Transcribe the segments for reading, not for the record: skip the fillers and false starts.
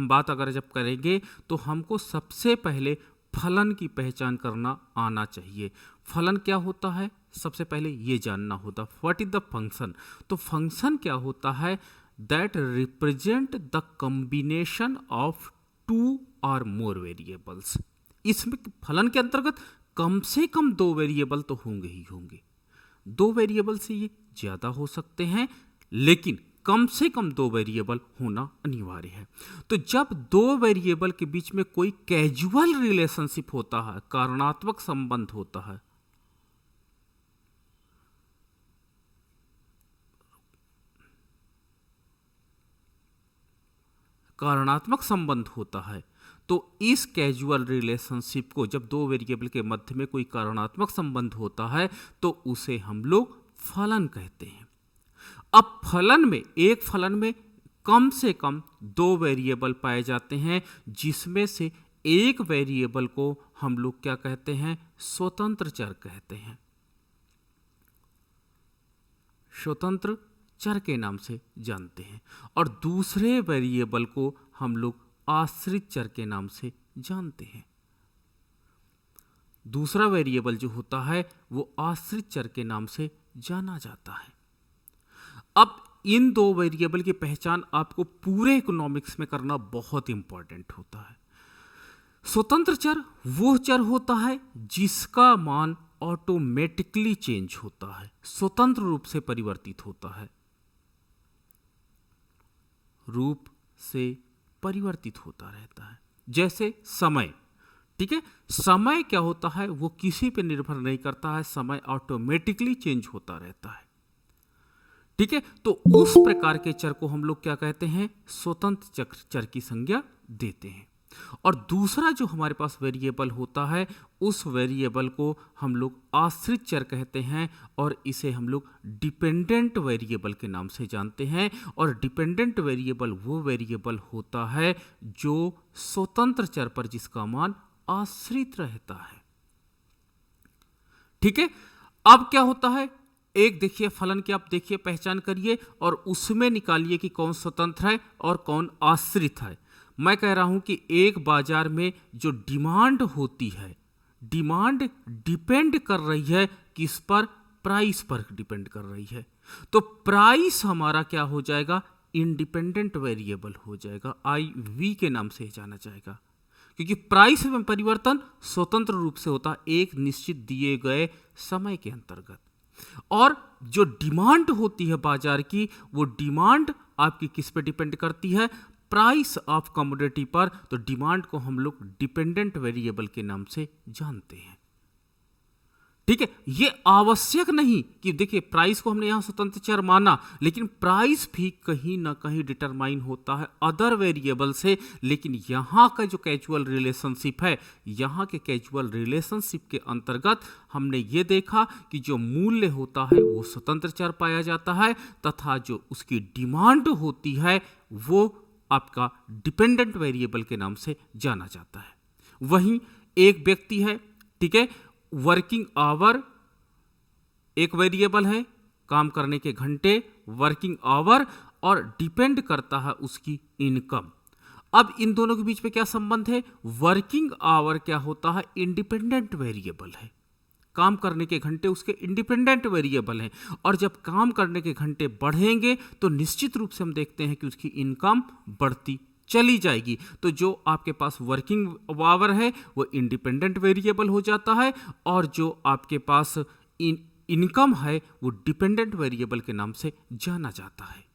हम बात अगर जब करेंगे तो हमको सबसे पहले फलन की पहचान करना आना चाहिए। फलन क्या होता है सबसे पहले ये जानना होता। What is the function? तो फंक्शन क्या होता है? That represent the combination of two or more variables. इसमें फलन के अंतर्गत कम से कम दो वेरिएबल तो होंगे ही होंगे। दो वेरिएबल से ये ज्यादा हो सकते हैं, लेकिन कम से कम दो वेरिएबल होना अनिवार्य है। तो जब दो वेरिएबल के बीच में कोई कैजुअल रिलेशनशिप होता है, कारणात्मक संबंध होता है, कारणात्मक संबंध होता है, तो इस कैजुअल रिलेशनशिप को, जब दो वेरिएबल के मध्य में कोई कारणात्मक संबंध होता है तो उसे हम लोग फलन कहते हैं। अब एक फलन में कम से कम दो वेरिएबल पाए जाते हैं, जिसमें से एक वेरिएबल को हम लोग क्या कहते हैं? स्वतंत्र चर कहते हैं। स्वतंत्र चर के नाम से जानते हैं। और दूसरे वेरिएबल को हम लोग आश्रित चर के नाम से जानते हैं। दूसरा वेरिएबल जो होता है वो आश्रित चर के नाम से जाना जाता है। अब इन दो वेरिएबल की पहचान आपको पूरे इकोनॉमिक्स में करना बहुत इंपॉर्टेंट होता है। स्वतंत्र चर वो चर होता है जिसका मान ऑटोमेटिकली चेंज होता है, स्वतंत्र रूप से परिवर्तित होता है, रूप से परिवर्तित होता रहता है। जैसे समय, ठीक है, समय क्या होता है? वो किसी पे निर्भर नहीं करता है, समय ऑटोमेटिकली चेंज होता रहता है। ठीक है, तो उस प्रकार के चर को हम लोग क्या कहते हैं? स्वतंत्र चर की संज्ञा देते हैं। और दूसरा जो हमारे पास वेरिएबल होता है, उस वेरिएबल को हम लोग आश्रित चर कहते हैं, और इसे हम लोग डिपेंडेंट वेरिएबल के नाम से जानते हैं। और डिपेंडेंट वेरिएबल वो वेरिएबल होता है जो स्वतंत्र चर पर जिसका मान आश्रित रहता है। ठीक है, अब क्या होता है? एक देखिए फलन की, आप देखिए पहचान करिए और उसमें निकालिए कि कौन स्वतंत्र है और कौन आश्रित है। मैं कह रहा हूं कि एक बाजार में जो डिमांड होती है, डिमांड डिपेंड कर रही है किस पर? प्राइस पर डिपेंड कर रही है। तो प्राइस हमारा क्या हो जाएगा? इंडिपेंडेंट वेरिएबल हो जाएगा, IV के नाम से जाना जाएगा, क्योंकि प्राइस में परिवर्तन स्वतंत्र रूप से होता है एक निश्चित दिए गए समय के अंतर्गत। और जो डिमांड होती है बाजार की, वो डिमांड आपकी किस पे डिपेंड करती है? प्राइस ऑफ कमोडिटी पर। तो डिमांड को हम लोग डिपेंडेंट वेरिएबल के नाम से जानते हैं। ठीक है, ये आवश्यक नहीं कि देखिए प्राइस को हमने यहां स्वतंत्र चर माना, लेकिन प्राइस भी कहीं ना कहीं डिटरमाइन होता है अदर वेरिएबल से। लेकिन यहां का जो कैजुअल रिलेशनशिप है, यहां के कैजुअल रिलेशनशिप के अंतर्गत हमने ये देखा कि जो मूल्य होता है वो स्वतंत्र चर पाया जाता है, तथा जो उसकी डिमांड होती है वो आपका डिपेंडेंट वेरिएबल के नाम से जाना जाता है। वहीं एक व्यक्ति है, ठीक है, वर्किंग आवर एक वेरिएबल है, काम करने के घंटे वर्किंग आवर, और डिपेंड करता है उसकी इनकम। अब इन दोनों के बीच में क्या संबंध है? वर्किंग आवर क्या होता है? इंडिपेंडेंट वेरिएबल है। काम करने के घंटे उसके इंडिपेंडेंट वेरिएबल हैं, और जब काम करने के घंटे बढ़ेंगे तो निश्चित रूप से हम देखते हैं कि उसकी इनकम बढ़ती चली जाएगी। तो जो आपके पास वर्किंग आवर है वो इंडिपेंडेंट वेरिएबल हो जाता है, और जो आपके पास इनकम है वो डिपेंडेंट वेरिएबल के नाम से जाना जाता है।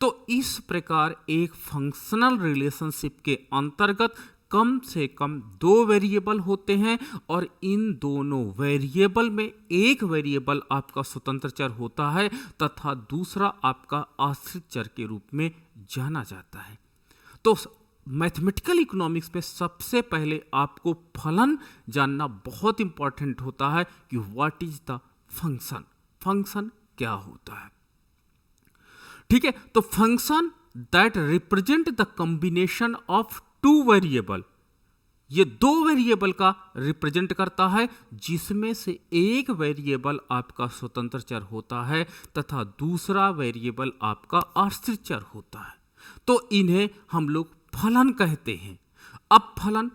तो इस प्रकार एक फंक्शनल रिलेशनशिप के अंतर्गत कम से कम दो वेरिएबल होते हैं, और इन दोनों वेरिएबल में एक वेरिएबल आपका स्वतंत्र चर होता है तथा दूसरा आपका आश्रित चर के रूप में जाना जाता है। तो मैथमेटिकल इकोनॉमिक्स में सबसे पहले आपको फलन जानना बहुत इंपॉर्टेंट होता है कि what is the function, function क्या होता है। ठीक है, तो function that represent the combination of two variable, ये दो वेरिएबल का रिप्रेजेंट करता है, जिसमें से एक वेरिएबल आपका स्वतंत्र चर होता है तथा दूसरा वेरिएबल आपका आश्रित चर होता है। तो इन्हें हम लोग फलन कहते हैं। अब फलन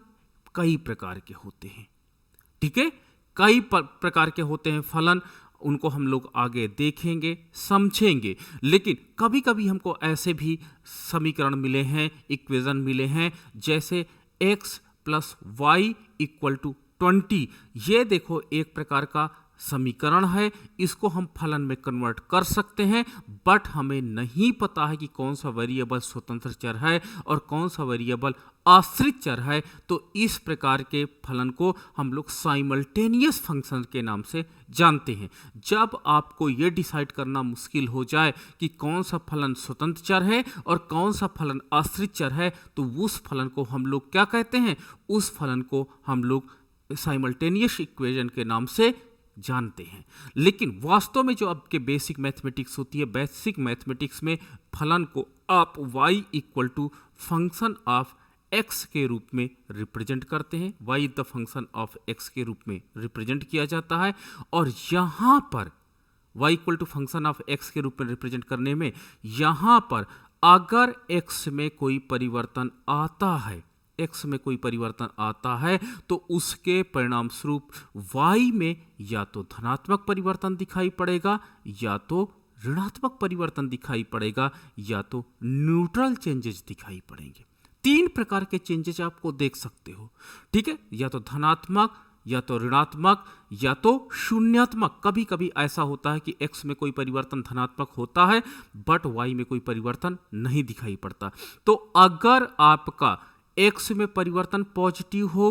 कई प्रकार के होते हैं, ठीक है, कई प्रकार के होते हैं फलन, उनको हम लोग आगे देखेंगे, समझेंगे। लेकिन कभी कभी हमको ऐसे भी समीकरण मिले हैं, इक्वेशन मिले हैं, जैसे x plus y equal to 20। ये देखो एक प्रकार का समीकरण है, इसको हम फलन में कन्वर्ट कर सकते हैं, बट हमें नहीं पता है कि कौन सा वेरिएबल स्वतंत्र चर है और कौन सा वेरिएबल आश्रित चर है। तो इस प्रकार के फलन को हम लोग साइमल्टेनियस फंक्शन के नाम से जानते हैं। जब आपको ये डिसाइड करना मुश्किल हो जाए कि कौन सा फलन स्वतंत्र चर है और कौन सा फलन आश्रित चर है, तो उस फलन को हम लोग क्या कहते हैं? उस फलन को हम लोग साइमल्टेनियस इक्वेशन के नाम से जानते हैं। लेकिन वास्तव में जो आपके बेसिक मैथमेटिक्स होती है, बेसिक मैथमेटिक्स में फलन को आप y equal to function of x के रूप में रिप्रेजेंट करते हैं। y is the function of x के रूप में रिप्रेजेंट किया जाता है। और यहाँ पर y equal to function of x के रूप में रिप्रेजेंट करने में यहाँ पर अगर x में कोई परिवर्तन आता है, x में कोई परिवर्तन आता है, तो उसके परिणाम स्वरूप y में या तो धनात्मक परिवर्तन दिखाई पड़ेगा, या तो ऋणात्मक परिवर्तन दिखाई पड़ेगा, या तो न्यूट्रल चेंजेस दिखाई पड़ेंगे। 3 प्रकार के चेंजेस आपको देख सकते हो, ठीक है, या तो धनात्मक, या तो ऋणात्मक, या तो शून्यात्मक। कभी कभी ऐसा होता है कि x में कोई परिवर्तन धनात्मक होता है बट y में कोई परिवर्तन नहीं दिखाई पड़ता। तो अगर आपका x में परिवर्तन पॉजिटिव हो,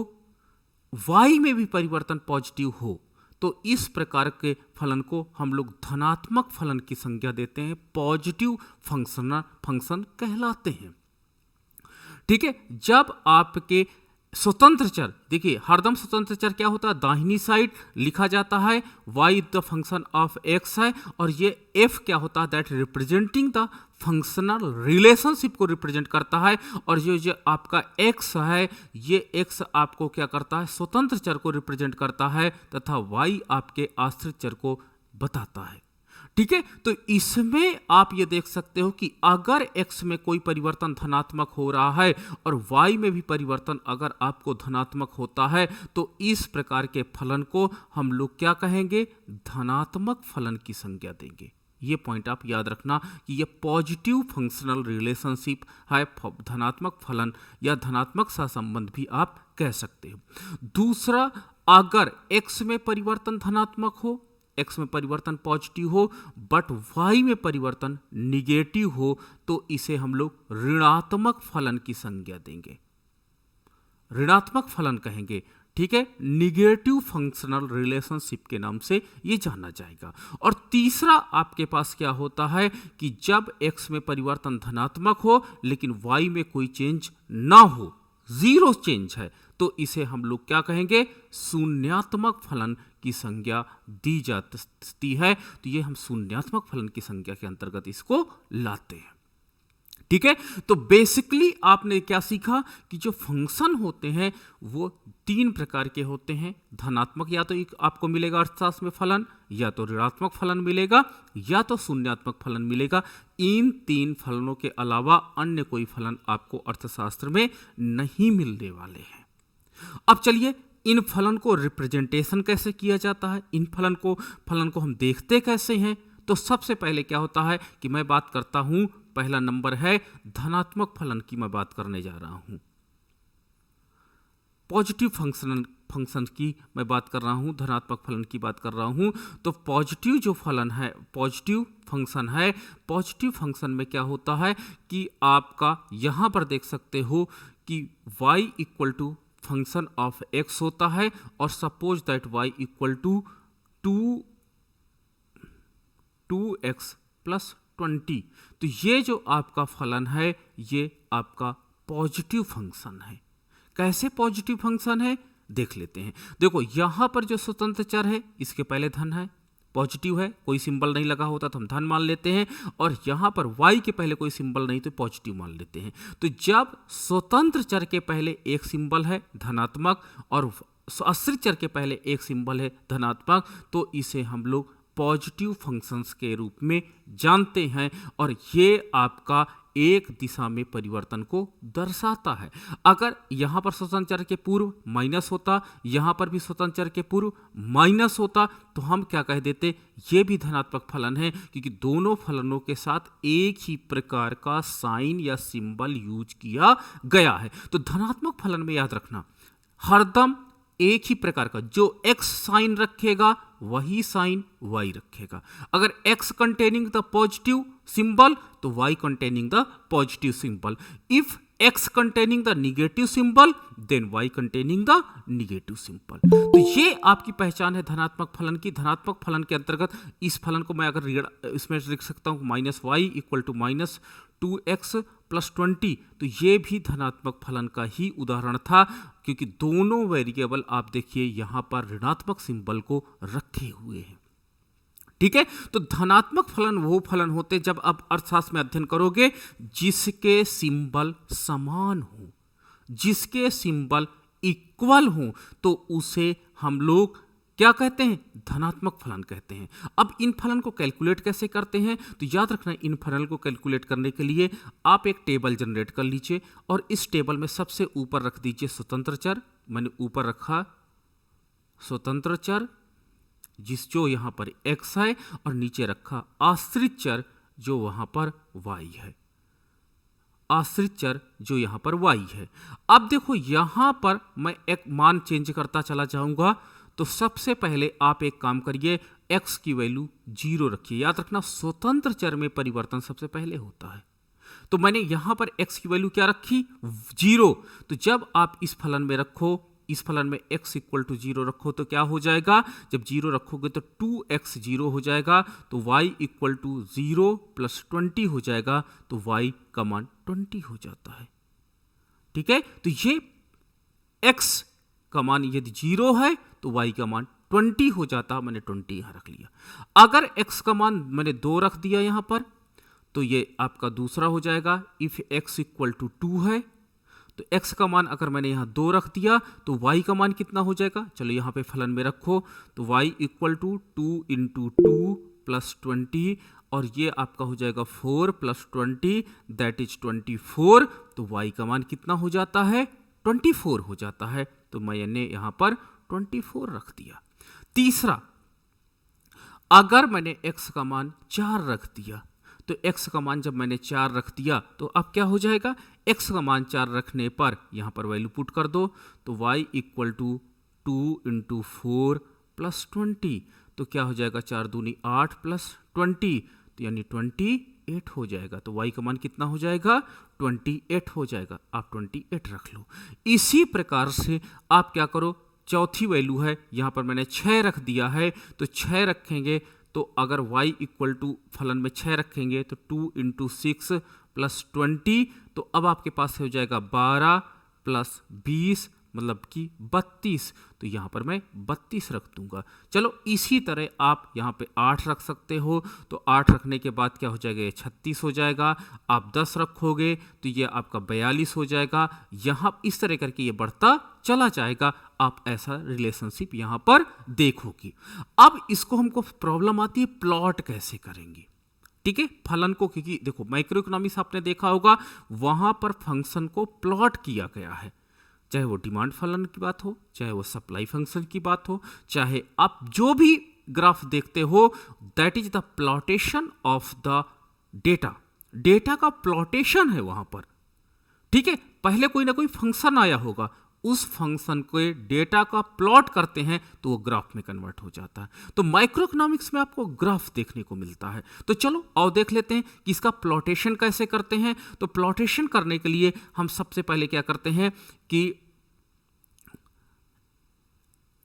y में भी परिवर्तन पॉजिटिव हो, तो इस प्रकार के फलन को हम लोग धनात्मक फलन की संज्ञा देते हैं, पॉजिटिव फंक्शन कहलाते हैं, ठीक है। जब आपके स्वतंत्र चर, देखिए हरदम स्वतंत्र चर क्या होता है, दाहिनी साइड लिखा जाता है y the function of x है, और ये f क्या होता है, that representing the functional relationship को रिप्रेजेंट करता है। और जो आपका x है, ये x आपको क्या करता है, स्वतंत्र चर को रिप्रेजेंट करता है, तथा y आपके आश्रित चर को बताता है, ठीक है। तो इसमें आप ये देख सकते हो कि अगर x में कोई परिवर्तन धनात्मक हो रहा है और y में भी परिवर्तन अगर आपको धनात्मक होता है, तो इस प्रकार के फलन को हम लोग क्या कहेंगे, धनात्मक फलन की संज्ञा देंगे। ये पॉइंट आप याद रखना कि ये पॉजिटिव फंक्शनल रिलेशनशिप है, धनात्मक फलन या धनात्मक सहसंबंध भी आप कह सकते हो। दूसरा, अगर x में परिवर्तन धनात्मक हो, x में परिवर्तन पॉजिटिव हो, बट y में परिवर्तन निगेटिव हो, तो इसे हम लोग ऋणात्मक फलन की संज्ञा देंगे, ऋणात्मक फलन कहेंगे, ठीक है। निगेटिव फंक्शनल रिलेशनशिप के नाम से ये जाना जाएगा। और तीसरा आपके पास क्या होता है कि जब x में परिवर्तन धनात्मक हो लेकिन y में कोई चेंज ना हो, जीरो चेंज है, तो इसे हम लोग क्या कहेंगे, शून्यात्मक फलन की संज्ञा दी जाती है। तो ये हम शून्यात्मक फलन की संज्ञा के अंतर्गत इसको लाते हैं, ठीक है। तो बेसिकली आपने क्या सीखा कि जो फंक्शन होते हैं वो 3 प्रकार के होते हैं, धनात्मक या तो एक आपको मिलेगा अर्थशास्त्र में फलन, या तो ऋणात्मक फलन मिलेगा, या तो शून्यात्मक फलन मिलेगा। इन 3 फलनों के अलावा अन्य कोई फलन आपको अर्थशास्त्र में नहीं मिलने वाले हैं। अब चलिए इन फलन को रिप्रेजेंटेशन कैसे किया जाता है, इन फलन को हम देखते कैसे हैं। तो सबसे पहले क्या होता है कि मैं बात करता हूं, पहला नंबर है धनात्मक फलन की मैं बात करने जा रहा हूं, पॉजिटिव फंक्शन की मैं बात कर रहा हूं, धनात्मक फलन की बात कर रहा हूं। तो पॉजिटिव जो फलन है, पॉजिटिव फंक्शन है, पॉजिटिव फंक्शन में क्या होता है कि आपका यहां पर देख सकते हो कि y equal to function of x होता है, और suppose that y equal to 2x plus 20। तो ये जो आपका फलन है ये आपका पॉजिटिव फंक्शन है। कैसे पॉजिटिव फंक्शन है देख लेते हैं। देखो यहां पर जो स्वतंत्र चर है इसके पहले धन है, पॉजिटिव है, कोई सिंबल नहीं लगा होता तो हम धन मान लेते हैं, और यहां पर y के पहले कोई सिंबल नहीं तो पॉजिटिव मान लेते हैं। तो जब स्वतंत्र चर के पहले एक सिंबल है धनात्मक और आश्रित चर के पहले एक सिंबल है धनात्मक, तो इसे हम लोग पॉजिटिव फंक्शंस के रूप में जानते हैं। और ये आपका एक दिशा में परिवर्तन को दर्शाता है। अगर यहाँ पर स्वतंत्र चर के पूर्व माइनस होता, यहाँ पर भी स्वतंत्र चर के पूर्व माइनस होता, तो हम क्या कह देते, ये भी धनात्मक फलन है, क्योंकि दोनों फलनों के साथ एक ही प्रकार का साइन या सिंबल यूज किया गया है। तो धनात्मक फलन में याद रखना, हरदम एक ही प्रकार का जो x साइन रखेगा वही साइन y रखेगा। अगर x containing the positive symbol तो y containing the positive symbol. If x containing the negative symbol then y containing the negative symbol. तो ये आपकी पहचान है धनात्मक फलन की। धनात्मक फलन के अंतर्गत इस फलन को मैं अगर इसमें लिख सकता हूँ minus y equal to minus 2x plus 20, तो ये भी धनात्मक फलन का ही उदाहरण था, क्योंकि दोनों वेरिएबल आप देखिए यहाँ पर ऋणात्मक सिंबल को रखे हुए हैं। ठीक है, तो धनात्मक फलन वो फलन होते हैं जब आप अर्थशास्त्र में अध्ययन करोगे जिसके सिंबल समान हो, जिसके सिंबल इक्वल हो, तो उसे हम लोग क्या कहते हैं, धनात्मक फलन कहते हैं। अब इन फलन को कैलकुलेट कैसे करते हैं, तो याद रखना इन फलन को कैलकुलेट करने के लिए आप एक टेबल जनरेट कर लीजिए और इस टेबल में सबसे ऊपर रख दीजिए स्वतंत्र चर। मैंने ऊपर रखा स्वतंत्र चर जो यहाँ पर x है, और नीचे रखा आश्रित चर जो वहाँ पर y है, आश्रित चर जो यहाँ पर y है। अब देखो यहाँ पर मैं एक मान चेंज करता चला जाऊँगा, तो सबसे पहले आप एक काम करिए, x की वैल्यू 0 रखिए। याद रखना स्वतंत्र चर में परिवर्तन सबसे पहले होता है, तो मैंने यहाँ पर x की वैल्यू क्या रखी, 0। तो जब आप इस फलन में रखो, इस फलन में x इक्वल टू 0 रखो तो क्या हो जाएगा, जब 0 रखोगे तो 2x 0 हो जाएगा, तो y इक्वल टू 0 प्लस 20 हो जाएगा, तो y का मान 20 हो जाता है। ठीक है, तो ये x का मान यदि 0 है तो y का मान 20 हो जाता। मैंने 20 यहाँ रख लिया। अगर x का मान मैंने 2 रख दिया यहाँ पर, तो ये आपका दूसरा हो जाएगा। इफ x इक्वल टू 2 है तो x का मान अगर मैंने यहाँ 2 रख दिया तो y का मान कितना हो जाएगा, चलो यहाँ पे फलन में रखो, तो y equal to 2 into 2 plus 20, और ये आपका हो जाएगा 4 प्लस 20 दैट इज 24। तो y का मान कितना हो जाता है, 24 हो जाता है। तो मैंने यहाँ पर 24 रख दिया। तीसरा, अगर मैंने x का मान 4 रख दिया, तो x का मान जब मैंने 4 रख दिया तो अब क्या हो जाएगा, x का मान 4 रखने पर यहाँ पर वैल्यू पुट कर दो, तो y equal to 2 into 4 plus 20, तो क्या हो जाएगा, 4 दूनी 8 प्लस 20, तो यानी 28 हो जाएगा। तो y का मान कितना हो जाएगा, 28 हो जाएगा। आप 28 रख लो। इसी प्रकार से आप क्या करो, चौथी वैल्यू है, यहाँ पर मैंने 6 रख दिया है, तो 6 रखेंगे, तो अगर y इक्वल टू फलन में 6 रखेंगे तो 2 इंटू 6 प्लस 20, तो अब आपके पास हो जाएगा 12 प्लस 20 मतलब कि 32, तो यहाँ पर मैं 32 रख दूंगा। चलो इसी तरह आप यहाँ पे 8 रख सकते हो, तो 8 रखने के बाद क्या हो जाएगा, ये 36 हो जाएगा। आप 10 रखोगे तो ये आपका 42 हो जाएगा। यहाँ इस तरह करके ये बढ़ता चला जाएगा। आप ऐसा रिलेशनशिप यहाँ पर देखोगे। अब इसको हमको प्रॉब्लम आती है, प्लॉट कैसे करेंगे। ठीक है, फलन को, क्योंकि देखो माइक्रो इकोनॉमिक्स आपने देखा होगा, वहां पर फंक्शन को प्लॉट किया गया है, चाहे वो डिमांड फलन की बात हो, चाहे वो सप्लाई फंक्शन की बात हो, चाहे आप जो भी ग्राफ देखते हो, that is the plotation of the data. Data का प्लॉटेशन है वहां पर। ठीक है, पहले कोई ना कोई फंक्शन आया होगा, उस फंक्शन को डेटा का प्लॉट करते हैं तो वो ग्राफ में कन्वर्ट हो जाता है। तो माइक्रो इकोनॉमिक्स में आपको ग्राफ देखने को मिलता है। तो चलो और देख लेते हैं कि इसका प्लॉटेशन कैसे करते हैं। तो प्लॉटेशन करने के लिए हम सबसे पहले क्या करते हैं कि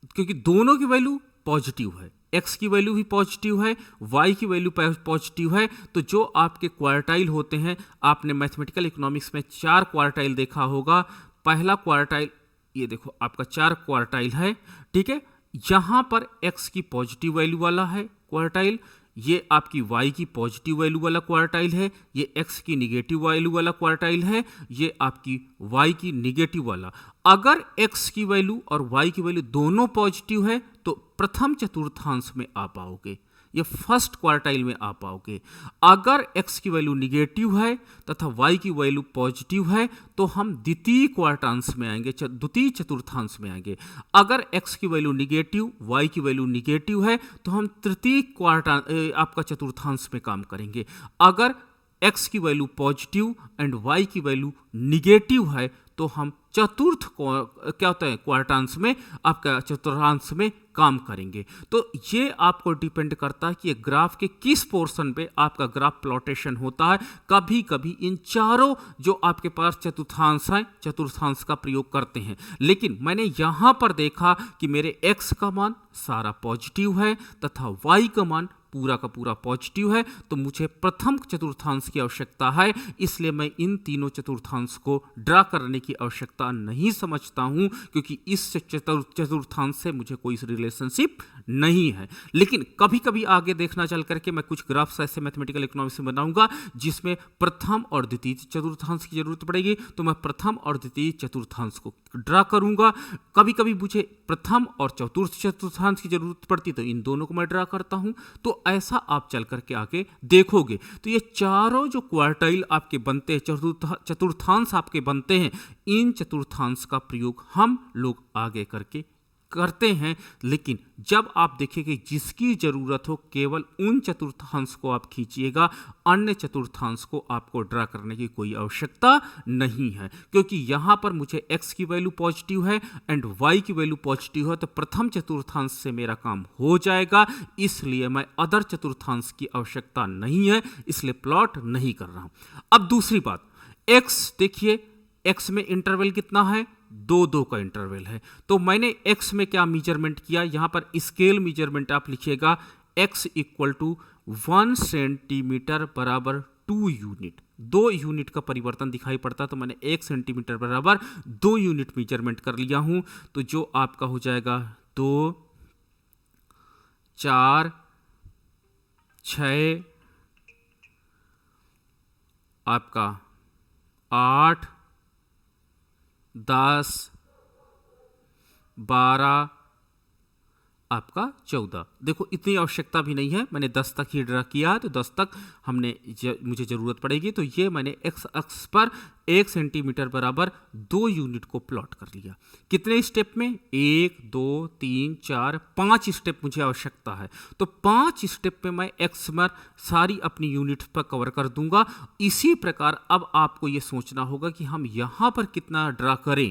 क्योंकि दोनों की वैल्यू पॉजिटिव है, x की वैल्यू भी पॉजिटिव है, y की वैल्यू पॉजिटिव है, तो जो आपके क्वार्टाइल होते हैं, आपने मैथमेटिकल इकोनॉमिक्स में 4 क्वार्टाइल देखा होगा। पहला क्वार्टाइल ये देखो आपका 4 क्वार्टाइल है। ठीक है, यहाँ पर x की पॉजिटिव वैल्यू वाला है क्वार्टाइल, ये आपकी y की पॉजिटिव वैल्यू वाला क्वार्टाइल है, ये x की निगेटिव वैल्यू वाला क्वार्टाइल है, ये आपकी y की निगेटिव वाला। अगर x की वैल्यू और y की वैल्यू दोनों पॉजिटिव है तो प्रथम चतुर्थांश में आ पाओगे, ये फर्स्ट क्वार्टाइल में आ पाओगे। अगर x की वैल्यू निगेटिव है तथा y की वैल्यू पॉजिटिव है तो हम द्वितीय क्वार्टांश में आएंगे, द्वितीय चतुर्थांश में आएंगे। अगर x की वैल्यू निगेटिव, y की वैल्यू निगेटिव है तो हम तृतीय आपका चतुर्थांश में काम करेंगे। अगर x की वैल्यू पॉजिटिव एंड y की वैल्यू निगेटिव है तो हम चतुर्थ क्या होता है क्वार्टांश में, आपका चतुर्थांश में काम करेंगे। तो ये आपको डिपेंड करता है कि ये ग्राफ के किस पोर्शन पे आपका ग्राफ प्लॉटेशन होता है। कभी कभी इन चारों जो आपके पास चतुर्थांश है, चतुर्थांश का प्रयोग करते हैं, लेकिन मैंने यहाँ पर देखा कि मेरे x का मान सारा पॉजिटिव है तथा y का मान पूरा का पूरा पॉजिटिव है, तो मुझे प्रथम चतुर्थांश की आवश्यकता है। इसलिए मैं इन तीनों चतुर्थांश को ड्रा करने की आवश्यकता नहीं समझता हूं, क्योंकि इस चतुर्थांश से मुझे कोई रिलेशनशिप नहीं है। लेकिन कभी कभी आगे देखना चल करके मैं कुछ ग्राफ्स ऐसे मैथमेटिकल इकोनॉमिक्स में बनाऊंगा जिसमें प्रथम और द्वितीय चतुर्थांश की जरूरत पड़ेगी, तो मैं प्रथम और द्वितीय चतुर्थांश को ड्रा करूंगा। कभी कभी मुझे प्रथम और चतुर्थ चतुर्थांश की जरूरत पड़ती तो इन दोनों को मैं ड्रा करता हूं। तो ऐसा आप चल करके आगे देखोगे। तो ये चारों जो क्वार्टाइल आपके बनते हैं, चतुर्थांश आपके बनते हैं, इन चतुर्थांश का प्रयोग हम लोग आगे करके करते हैं। लेकिन जब आप देखेंगे जिसकी जरूरत हो केवल उन चतुर्थांश को आप खींचिएगा, अन्य चतुर्थांश को आपको ड्रा करने की कोई आवश्यकता नहीं है, क्योंकि यहाँ पर मुझे x की वैल्यू पॉजिटिव है एंड y की वैल्यू पॉजिटिव है, तो प्रथम चतुर्थांश से मेरा काम हो जाएगा। इसलिए मैं अदर चतुर्थांश की आवश्यकता नहीं है, इसलिए प्लॉट नहीं कर रहा हूं। अब दूसरी बात, x देखिए, x में इंटरवल कितना है, 2-2 का इंटरवल है। तो मैंने x में क्या मेजरमेंट किया, यहां पर स्केल मेजरमेंट आप लिखिएगा x इक्वल टू 1 सेंटीमीटर बराबर 2 यूनिट। 2 यूनिट का परिवर्तन दिखाई पड़ता, तो मैंने 1 सेंटीमीटर बराबर 2 यूनिट मेजरमेंट कर लिया हूं। तो जो आपका हो जाएगा 2, 4, 6, आपका 8, 10, 12, आपका 14। देखो इतनी आवश्यकता भी नहीं है, मैंने 10 तक ही ड्रा किया, तो 10 तक मुझे ज़रूरत पड़ेगी। तो ये मैंने x अक्ष पर 1 सेंटीमीटर बराबर 2 यूनिट को प्लॉट कर लिया। कितने स्टेप में, 1, 2, 3, 4, 5 स्टेप मुझे आवश्यकता है। तो 5 स्टेप में मैं x में सारी अपनी यूनिट पर कवर कर दूंगा। इसी प्रकार अब आपको ये सोचना होगा कि हम यहाँ पर कितना ड्रा करें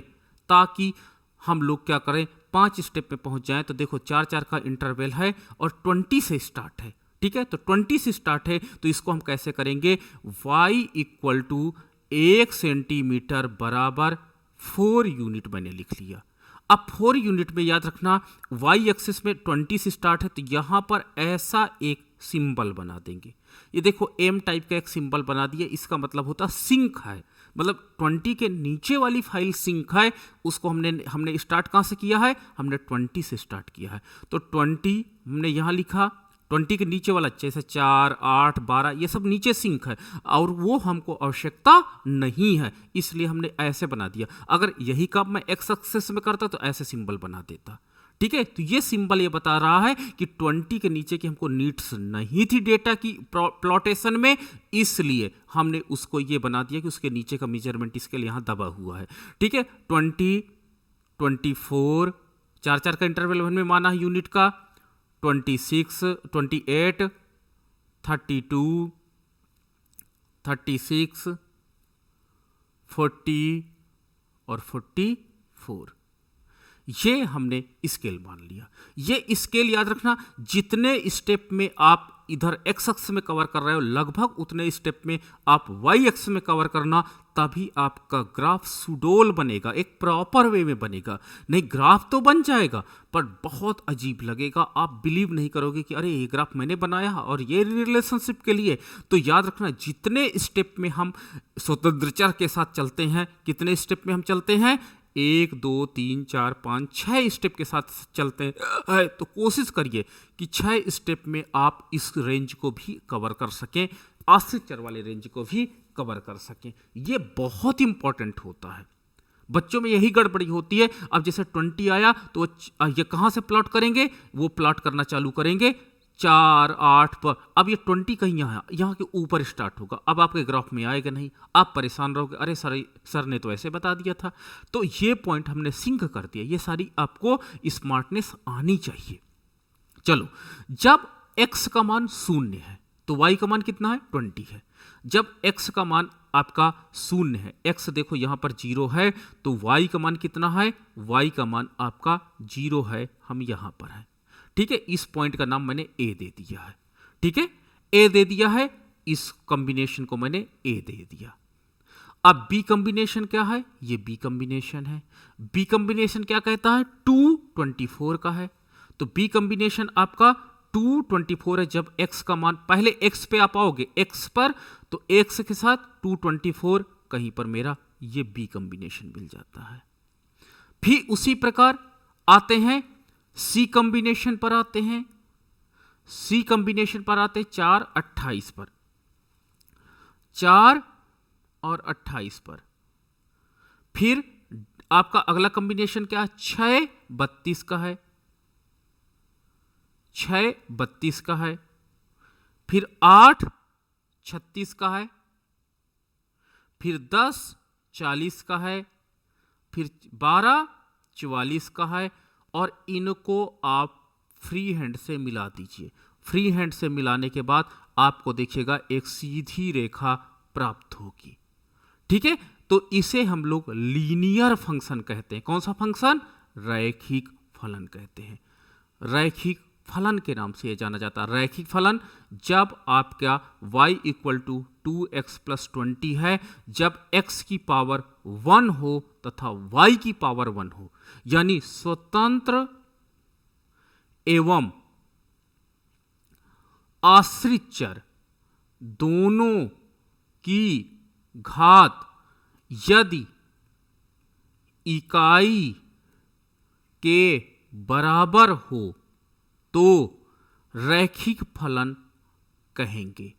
ताकि हम लोग क्या करें, 5 स्टेप में पहुंच जाएं। तो देखो 4-4 का इंटरवल है और 20 से स्टार्ट है, ठीक है। तो 20 से स्टार्ट है, तो इसको हम कैसे करेंगे, y इक्वल टू 1 सेंटीमीटर बराबर 4 यूनिट मैंने लिख लिया। अब 4 यूनिट में याद रखना y एक्सिस में 20 से स्टार्ट है, तो यहां पर ऐसा एक सिंबल बना देंगे। ये देखो एम टाइप का एक सिंबल बना दिया, इसका मतलब होता सिंक है, मतलब 20 के नीचे वाली फाइल सिंक है। उसको हमने स्टार्ट कहाँ से किया है, हमने 20 से स्टार्ट किया है। तो 20 हमने यहाँ लिखा, 20 के नीचे वाला जैसे 4, 8, 12 ये सब नीचे सिंक है और वो हमको आवश्यकता नहीं है, इसलिए हमने ऐसे बना दिया। अगर यही काम मैं x एक्सिस में करता तो ऐसे सिंबल बना देता, ठीक है। तो ये सिंबल ये बता रहा है कि 20 के नीचे की हमको नीड्स नहीं थी डेटा की प्लॉटेशन में, इसलिए हमने उसको ये बना दिया कि उसके नीचे का मेजरमेंट इसके लिए यहाँ दबा हुआ है, ठीक है। 20, 24, 4-4 का इंटरवल में माना है यूनिट का, 26, 28, 32, 36, 40 और 44। ये हमने स्केल मान लिया। ये स्केल याद रखना, जितने स्टेप में आप इधर x अक्ष में कवर कर रहे हो लगभग उतने स्टेप में आप y अक्ष में कवर करना, तभी आपका ग्राफ सुडोल बनेगा, एक प्रॉपर वे में बनेगा। नहीं ग्राफ तो बन जाएगा पर बहुत अजीब लगेगा, आप बिलीव नहीं करोगे कि अरे ये ग्राफ मैंने बनाया और ये रिलेशनशिप के लिए। तो याद रखना जितने स्टेप में हम स्वतंत्र चर के साथ चलते हैं, कितने स्टेप में हम चलते हैं, 1, 2, 3, 4, 5, 6 स्टेप के साथ चलते हैं, तो कोशिश करिए कि 6 स्टेप में आप इस रेंज को भी कवर कर सकें, आश्रित चर वाले रेंज को भी कवर कर सकें। ये बहुत इंपॉर्टेंट होता है, बच्चों में यही गड़बड़ी होती है। अब जैसे 20 आया तो ये कहाँ से प्लॉट करेंगे, वो प्लॉट करना चालू करेंगे 4 8 पर, अब ये 20 कहीं यहाँ के ऊपर स्टार्ट होगा, अब आपके ग्राफ में आएगा नहीं, आप परेशान रहोगे, अरे सर ने तो ऐसे बता दिया था। तो ये पॉइंट हमने सिंक कर दिया, ये सारी आपको स्मार्टनेस आनी चाहिए। चलो, जब x का मान 0 है तो y का मान कितना है, 20 है। जब x का मान आपका 0 है, x देखो यहां पर 0 है, तो y का मान कितना है, y का मान आपका 0 है, हम यहां पर है। ठीक है, इस पॉइंट का नाम मैंने a दे दिया है। ठीक है, a दे दिया है, इस कॉम्बिनेशन को मैंने a दे दिया। अब b कॉम्बिनेशन क्या है, ये b कॉम्बिनेशन है। b कॉम्बिनेशन क्या कहता है, 224 का है। तो b कॉम्बिनेशन आपका 224 है। जब x का मान, पहले x पे आप आओगे, x पर, तो x के साथ 224, कहीं पर मेरा ये b कॉम्बिनेशन मिल जाता है। फिर उसी प्रकार आते हैं c कॉम्बिनेशन पर, आते हैं c कॉम्बिनेशन पर, आते 4 28 पर, 4 और 28 पर। फिर आपका अगला कॉम्बिनेशन क्या है, 6 32 का है, 6 32 का है। फिर 8 36 का है। फिर 10 40 का है। फिर 12 44 का है। और इनको आप फ्री हैंड से मिला दीजिए। फ्री हैंड से मिलाने के बाद आपको देखिएगा एक सीधी रेखा प्राप्त होगी। ठीक है, तो इसे हम लोग लीनियर फंक्शन कहते हैं। कौन सा फंक्शन, रैखिक फलन कहते हैं। रैखिक फलन के नाम से यह जाना जाता है। रैखिक फलन जब आपका y equal to 2x plus 20 है, जब x की पावर 1 हो तथा y की पावर 1 हो, यानी स्वतंत्र एवं आश्रित चर दोनों की घात यदि इकाई के बराबर हो तो रैखिक फलन कहेंगे।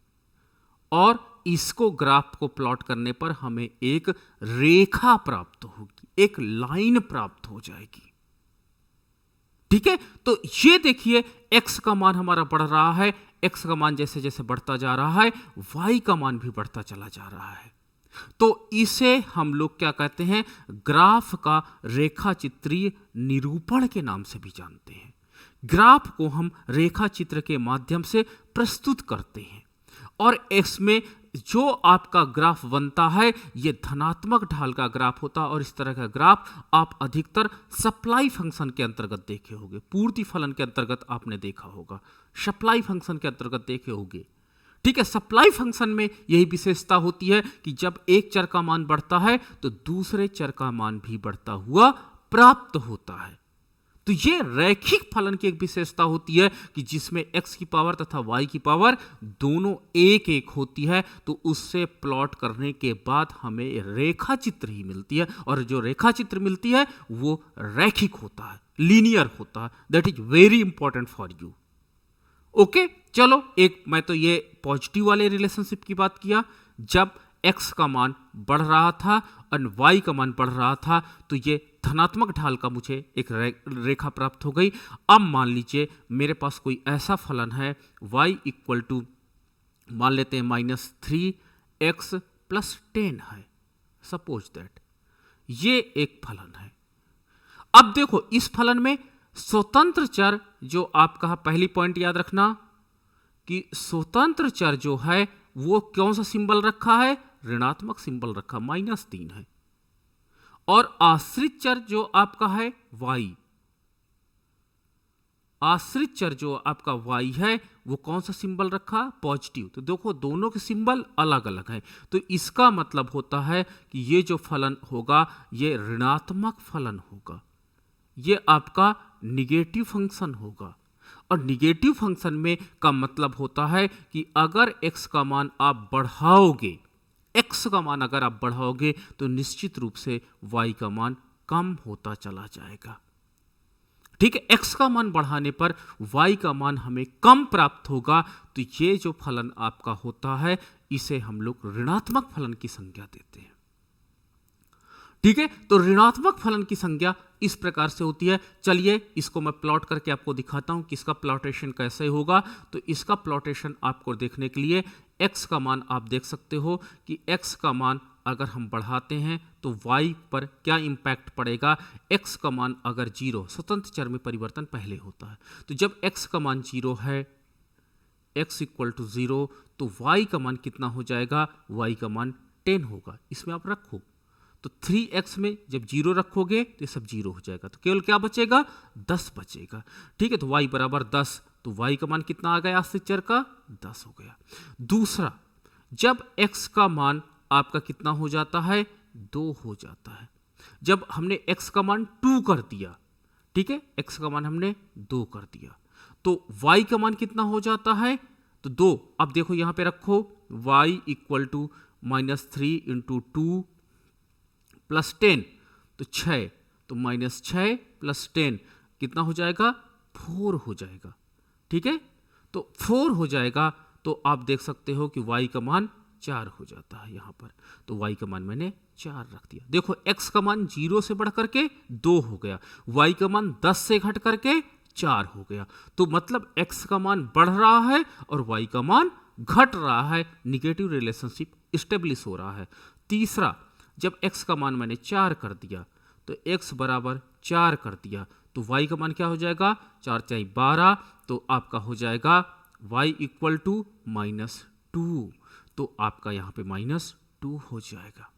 और इसको ग्राफ को प्लॉट करने पर हमें एक रेखा प्राप्त होगी, एक लाइन प्राप्त हो जाएगी। ठीक है, तो ये देखिए x का मान हमारा बढ़ रहा है, x का मान जैसे जैसे बढ़ता जा रहा है, y का मान भी बढ़ता चला जा रहा है। तो इसे हम लोग क्या कहते हैं, ग्राफ का रेखा चित्रीय निरूपण के नाम से भी जानते हैं। ग्राफ को हम रेखा चित्र के माध्यम से प्रस्तुत करते हैं और इसमें जो आपका ग्राफ बनता है ये धनात्मक ढाल का ग्राफ होता है। और इस तरह का ग्राफ आप अधिकतर सप्लाई फंक्शन के अंतर्गत देखे होंगे, पूर्ति फलन के अंतर्गत आपने देखा होगा, सप्लाई फंक्शन के अंतर्गत देखे होंगे। ठीक है, सप्लाई फंक्शन में यही विशेषता होती है कि जब एक चर का मान बढ़ता है तो दूसरे चर का मान भी बढ़ता हुआ प्राप्त होता है। तो ये रैखिक फलन की एक विशेषता होती है कि जिसमें x की पावर तथा y की पावर दोनों एक एक होती है। तो उससे प्लॉट करने के बाद हमें रेखा चित्र ही मिलती है, और जो रेखा चित्र मिलती है वो रैखिक होता है, लीनियर होता है। That is very important for you. Okay, चलो, एक मैं तो ये पॉजिटिव वाले रिलेशनशिप की बात किया, जब x का मान बढ़ रहा था और y का मान बढ़ रहा था, तो ये धनात्मक ढाल का मुझे एक रेखा प्राप्त हो गई। अब मान लीजिए मेरे पास कोई ऐसा फलन है y इक्वल टू, मान लेते हैं -3x प्लस 10 है, सपोज दैट ये एक फलन है। अब देखो इस फलन में स्वतंत्र चर जो आप कहा, पहली पॉइंट याद रखना कि स्वतंत्र चर जो है वो कौन सा सिंबल रखा है, ऋणात्मक सिंबल रखा, -3 है। और आश्रित चर जो आपका है y, आश्रित चर जो आपका y है वो कौन सा सिंबल रखा, पॉजिटिव। तो देखो दोनों के सिंबल अलग अलग है, तो इसका मतलब होता है कि ये जो फलन होगा ये ऋणात्मक फलन होगा, ये आपका निगेटिव फंक्शन होगा। और निगेटिव फंक्शन में का मतलब होता है कि अगर x का मान आप बढ़ाओगे, x का मान अगर आप बढ़ाओगे तो निश्चित रूप से y का मान कम होता चला जाएगा। ठीक है, x का मान बढ़ाने पर y का मान हमें कम प्राप्त होगा। तो ये जो फलन आपका होता है इसे हम लोग ऋणात्मक फलन की संज्ञा देते हैं। ठीक है। तो ऋणात्मक फलन की संज्ञा इस प्रकार से होती है। चलिए इसको मैं प्लॉट करके आपको दिखाता हूं कि इसका प्लॉटेशन कैसे होगा। तो इसका प्लॉटेशन आपको देखने के लिए x का मान आप देख सकते हो कि x का मान अगर हम बढ़ाते हैं तो y पर क्या इम्पैक्ट पड़ेगा। x का मान अगर 0, स्वतंत्र चर में परिवर्तन पहले होता है, तो जब x का मान 0 है, x इक्वल टू 0, तो y का मान कितना हो जाएगा, y का मान 10 होगा। इसमें आप रखो तो 3x में जब 0 रखोगे तो ये सब 0 हो जाएगा, तो केवल क्या बचेगा, 10 बचेगा। ठीक है, तो y बराबर 10, तो y का मान कितना आ गया, आश्रित चर का 10 हो गया। दूसरा, जब x का मान आपका कितना हो जाता है, 2 हो जाता है, जब हमने x का मान 2 कर दिया, ठीक है, x का मान हमने 2 कर दिया, तो y का मान कितना हो जाता है, तो 2। अब देखो यहां पे रखो y equal to -3 into 2 plus 10, तो 6, तो -6 प्लस 10 कितना हो जाएगा, 4 हो जाएगा। ठीक है, तो 4 हो जाएगा, तो आप देख सकते हो कि y का मान 4 हो जाता है यहाँ पर, तो y का मान मैंने 4 रख दिया। देखो x का मान 0 से बढ़ करके 2 हो गया, y का मान 10 से घट करके 4 हो गया, तो मतलब x का मान बढ़ रहा है और y का मान घट रहा है, निगेटिव रिलेशनशिप स्टेब्लिश हो रहा है। तीसरा, जब x का मान मैंने 4 कर दिया, तो x बराबर 4 कर दिया, तो y का मान क्या हो जाएगा, 4 चाहे 12, तो आपका हो जाएगा y इक्वल टू -2, तो आपका यहाँ पे -2 हो जाएगा।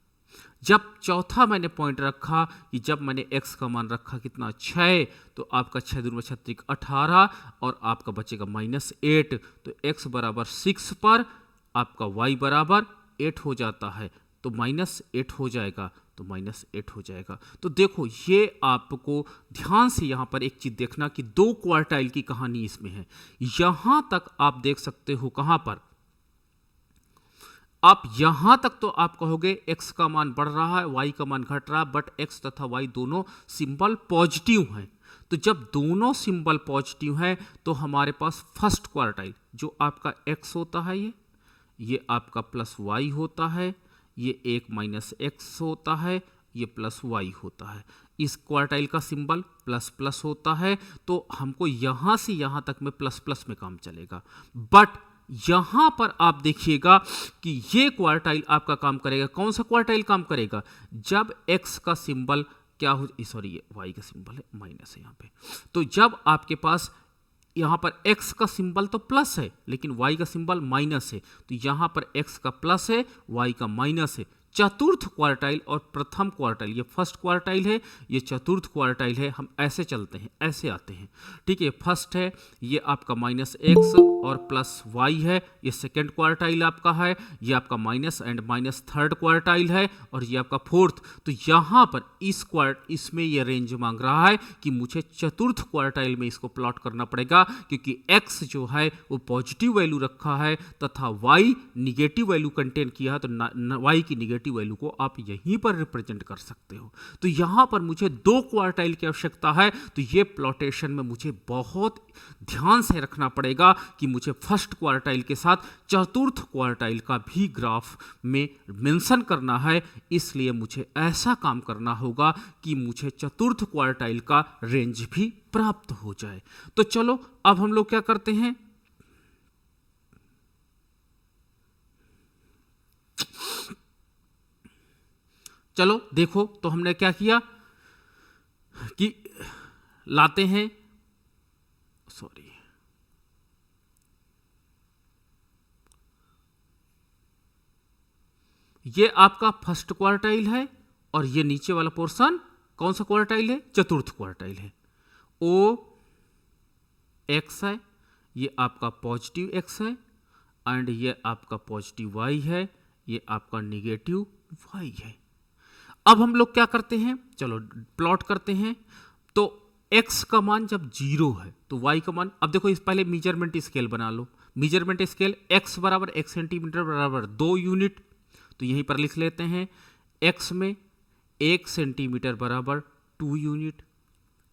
जब चौथा मैंने पॉइंट रखा कि जब मैंने x का मान रखा कितना, 6, तो आपका 6 दूनी 36 18 और आपका बचेगा -8, तो x बराबर 6 पर आपका y बराबर 8 हो जाता है, तो -8 हो जाएगा, तो -8 हो जाएगा। तो देखो ये आपको ध्यान से यहाँ पर एक चीज देखना कि 2 क्वार्टाइल की कहानी इसमें है। यहां तक आप देख सकते हो, कहां पर आप यहां तक तो आप कहोगे x का मान बढ़ रहा है, y का मान घट रहा है, बट x तथा y दोनों सिंबल पॉजिटिव हैं। तो जब दोनों सिंबल पॉजिटिव हैं तो हमारे पास फर्स्ट क्वार्टाइल जो आपका x होता है, ये आपका प्लस y होता है, ये एक माइनस x होता है, ये प्लस y होता है। इस क्वार्टाइल का सिंबल प्लस प्लस होता है, तो हमको यहां से यहां तक में प्लस प्लस में काम चलेगा। बट यहां पर आप देखिएगा कि ये क्वार्टाइल आपका काम करेगा, कौन सा क्वार्टाइल काम करेगा, जब x का सिंबल क्या हो, सॉरी ये y का सिंबल है, माइनस है यहाँ पे, तो जब आपके पास यहाँ पर x का सिंबल तो प्लस है लेकिन y का सिंबल माइनस है, तो यहाँ पर x का प्लस है, y का माइनस है। चतुर्थ क्वार्टाइल और प्रथम क्वार्टाइल, ये फर्स्ट क्वार्टाइल है, ये चतुर्थ क्वार्टाइल है, हम ऐसे चलते हैं, ऐसे आते हैं। ठीक है, फर्स्ट है ये आपका -x और प्लस y है, ये सेकेंड क्वार्टाइल आपका है, ये आपका minus and minus third quartile है, और ये आपका फोर्थ। तो यहाँ पर इसमें ये रेंज मांग रहा है कि मुझे चतुर्थ क्वार्टाइल में इसको प्लॉट करना पड़ेगा, क्योंकि x जो है वो पॉजिटिव वैल्यू रखा है तथा y निगेटिव वैल्यू कंटेन किया है, तो y की निगेटिव वैल्यू को आप यहीं पर रिप्रेजेंट कर सकते हो। तो यहां पर मुझे 2 क्वार्टाइल की आवश्यकता है, तो ये प्लॉटेशन में मुझे बहुत ध्यान से रखना पड़ेगा कि मुझे फर्स्ट क्वार्टाइल के साथ चतुर्थ क्वार्टाइल का भी ग्राफ में मेंशन करना है। इसलिए मुझे ऐसा काम करना होगा कि मुझे चतुर्थ क्वार्टाइल का रेंज भी प्राप्त हो जाए। तो चलो अब हम लोग क्या करते हैं, चलो देखो, तो हमने क्या किया कि लाते हैं, सॉरी ये आपका फर्स्ट क्वार्टाइल है और ये नीचे वाला पोर्शन कौन सा क्वार्टाइल है, चतुर्थ क्वार्टाइल है। ओ एक्स है, ये आपका पॉजिटिव x है, एंड ये आपका पॉजिटिव y है, ये आपका निगेटिव y है। अब हम लोग क्या करते हैं, चलो प्लॉट करते हैं। तो x का मान जब 0 है तो y का मान, अब देखो इस पहले मेजरमेंट स्केल बना लो। मेजरमेंट स्केल x बराबर 1 सेंटीमीटर बराबर 2 यूनिट, तो यहीं पर लिख लेते हैं x में 1 सेंटीमीटर बराबर 2 यूनिट।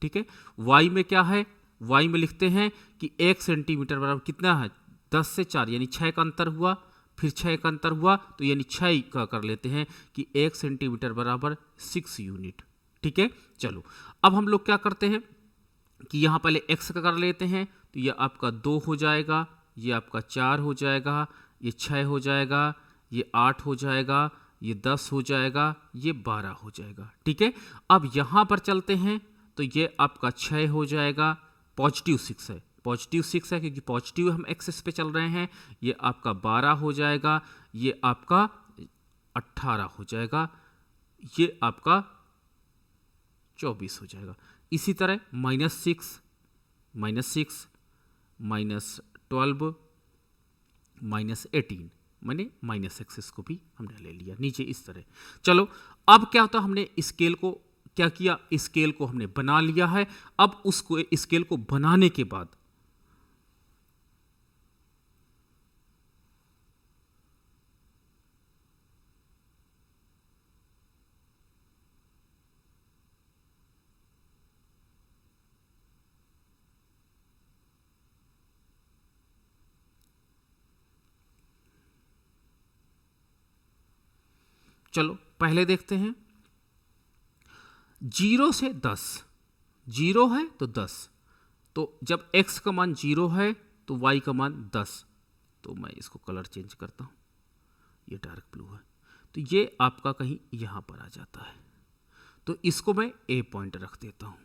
ठीक है, y में क्या है, y में लिखते हैं कि 1 सेंटीमीटर बराबर कितना है, 10 से 4 यानी 6 का अंतर हुआ। फिर 6 का अंतर हुआ तो यानी 6 का कर लेते हैं कि 1 सेंटीमीटर बराबर 6 यूनिट। ठीक है, चलो अब हम लोग क्या करते हैं कि यहाँ पहले x का कर लेते हैं, तो ये आपका 2 हो जाएगा, ये आपका 4 हो जाएगा, ये 6 हो जाएगा, ये 8 हो जाएगा, ये 10 हो जाएगा, ये 12 हो जाएगा। ठीक है, अब यहाँ पर चलते हैं तो ये आपका 6 हो जाएगा, पॉजिटिव 6 है, पॉजिटिव 6 है क्योंकि पॉजिटिव हम एक्सेस पे चल रहे हैं। ये आपका 12 हो जाएगा, ये आपका 18 हो जाएगा, ये आपका 24 हो जाएगा। इसी तरह -6 -12 -18 मैंने माइनस एक्सेस को भी हमने ले लिया नीचे इस तरह। चलो अब क्या होता, हमने स्केल को क्या किया, स्केल को हमने बना लिया है। अब उसको स्केल को बनाने के बाद चलो पहले देखते हैं 0 से 10, 0 है तो 10, तो जब x का मान 0 है तो y का मान 10, तो मैं इसको कलर चेंज करता हूँ, ये डार्क ब्लू है, तो ये आपका कहीं यहाँ पर आ जाता है, तो इसको मैं A पॉइंट रख देता हूँ।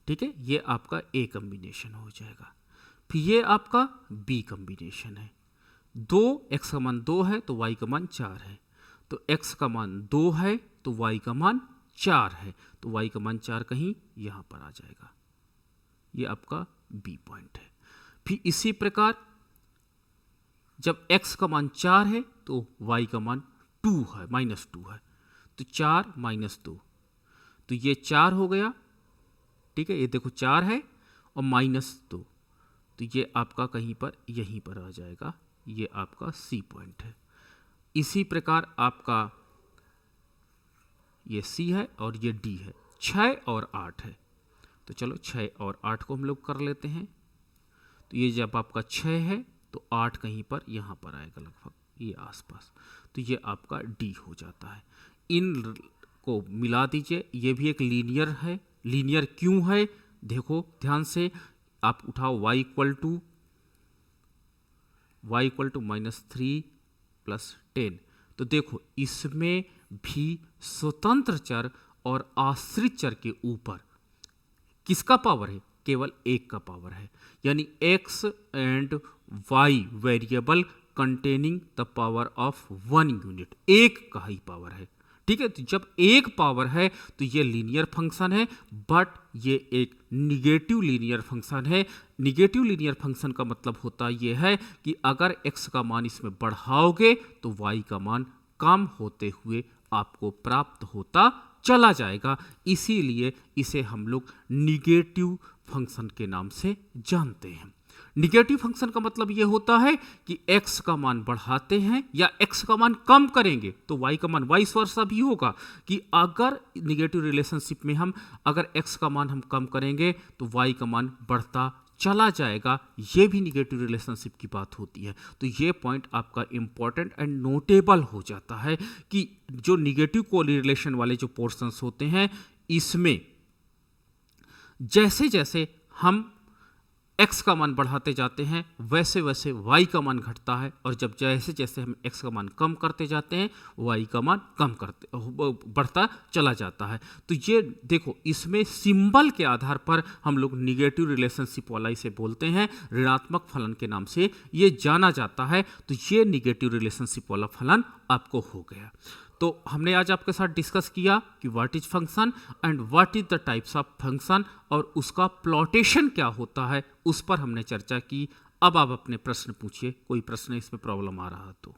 ठीक है, ये आपका A कम्बिनेशन हो जाएगा। फिर ये आपका B कम्बिनेशन है, 2 x का मान 2 है तो y का मान 4 है, तो x का मान 2 है तो y का मान 4 है, तो y का मान 4 कहीं यहाँ पर आ जाएगा, ये आपका B पॉइंट है। फिर इसी प्रकार जब x का मान 4 है तो y का मान 2 है, -2 है, तो 4 -2, तो ये 4 हो गया। ठीक है, ये देखो 4 है और -2, तो ये आपका कहीं पर यहीं पर आ जाएगा, ये आपका C पॉइंट है। इसी प्रकार आपका ये C है और ये D है, 6 और 8 है, तो चलो 6 और 8 को हम लोग कर लेते हैं। तो ये जब आपका 6 है तो 8 कहीं पर यहाँ पर आएगा लगभग ये आसपास, तो ये आपका D हो जाता है। इन को मिला दीजिए, ये भी एक लीनियर है। लीनियर क्यों है देखो ध्यान से, आप उठाओ y इक्वल टू -3 + 10, तो देखो इसमें भी स्वतंत्र चर और आश्रित चर के ऊपर किसका पावर है, केवल एक का पावर है, यानी x and y variable containing the power of 1 unit, एक का ही पावर है। ठीक है, तो जब एक पावर है तो ये लीनियर फंक्शन है, बट ये एक निगेटिव लीनियर फंक्शन है। निगेटिव लीनियर फंक्शन का मतलब होता ये है कि अगर x का मान इसमें बढ़ाओगे तो y का मान कम होते हुए आपको प्राप्त होता चला जाएगा, इसीलिए इसे हम लोग निगेटिव फंक्शन के नाम से जानते हैं। निगेटिव फंक्शन का मतलब यह होता है कि x का मान बढ़ाते हैं या x का मान कम करेंगे तो y का मान वाइस वर्सा भी होगा, कि अगर निगेटिव रिलेशनशिप में हम अगर x का मान हम कम करेंगे तो y का मान बढ़ता चला जाएगा, ये भी निगेटिव रिलेशनशिप की बात होती है। तो ये पॉइंट आपका इंपॉर्टेंट एंड नोटेबल हो जाता है कि जो निगेटिव कोरिलेशन वाले जो पोर्शंस होते हैं इसमें जैसे जैसे हम x का मान बढ़ाते जाते हैं वैसे वैसे y का मान घटता है, और जब जैसे जैसे हम x का मान कम करते जाते हैं y का मान बढ़ता चला जाता है। तो ये देखो इसमें सिंबल के आधार पर हम लोग निगेटिव रिलेशनशिप वाला इसे बोलते हैं, ऋणात्मक फलन के नाम से ये जाना जाता है। तो ये निगेटिव रिलेशनशिप वाला फलन आपको हो गया। तो हमने आज आपके साथ डिस्कस किया कि what is function and what is the types of function, और उसका प्लॉटेशन क्या होता है उस पर हमने चर्चा की। अब आप अपने प्रश्न पूछिए, कोई प्रश्न इसमें प्रॉब्लम आ रहा तो।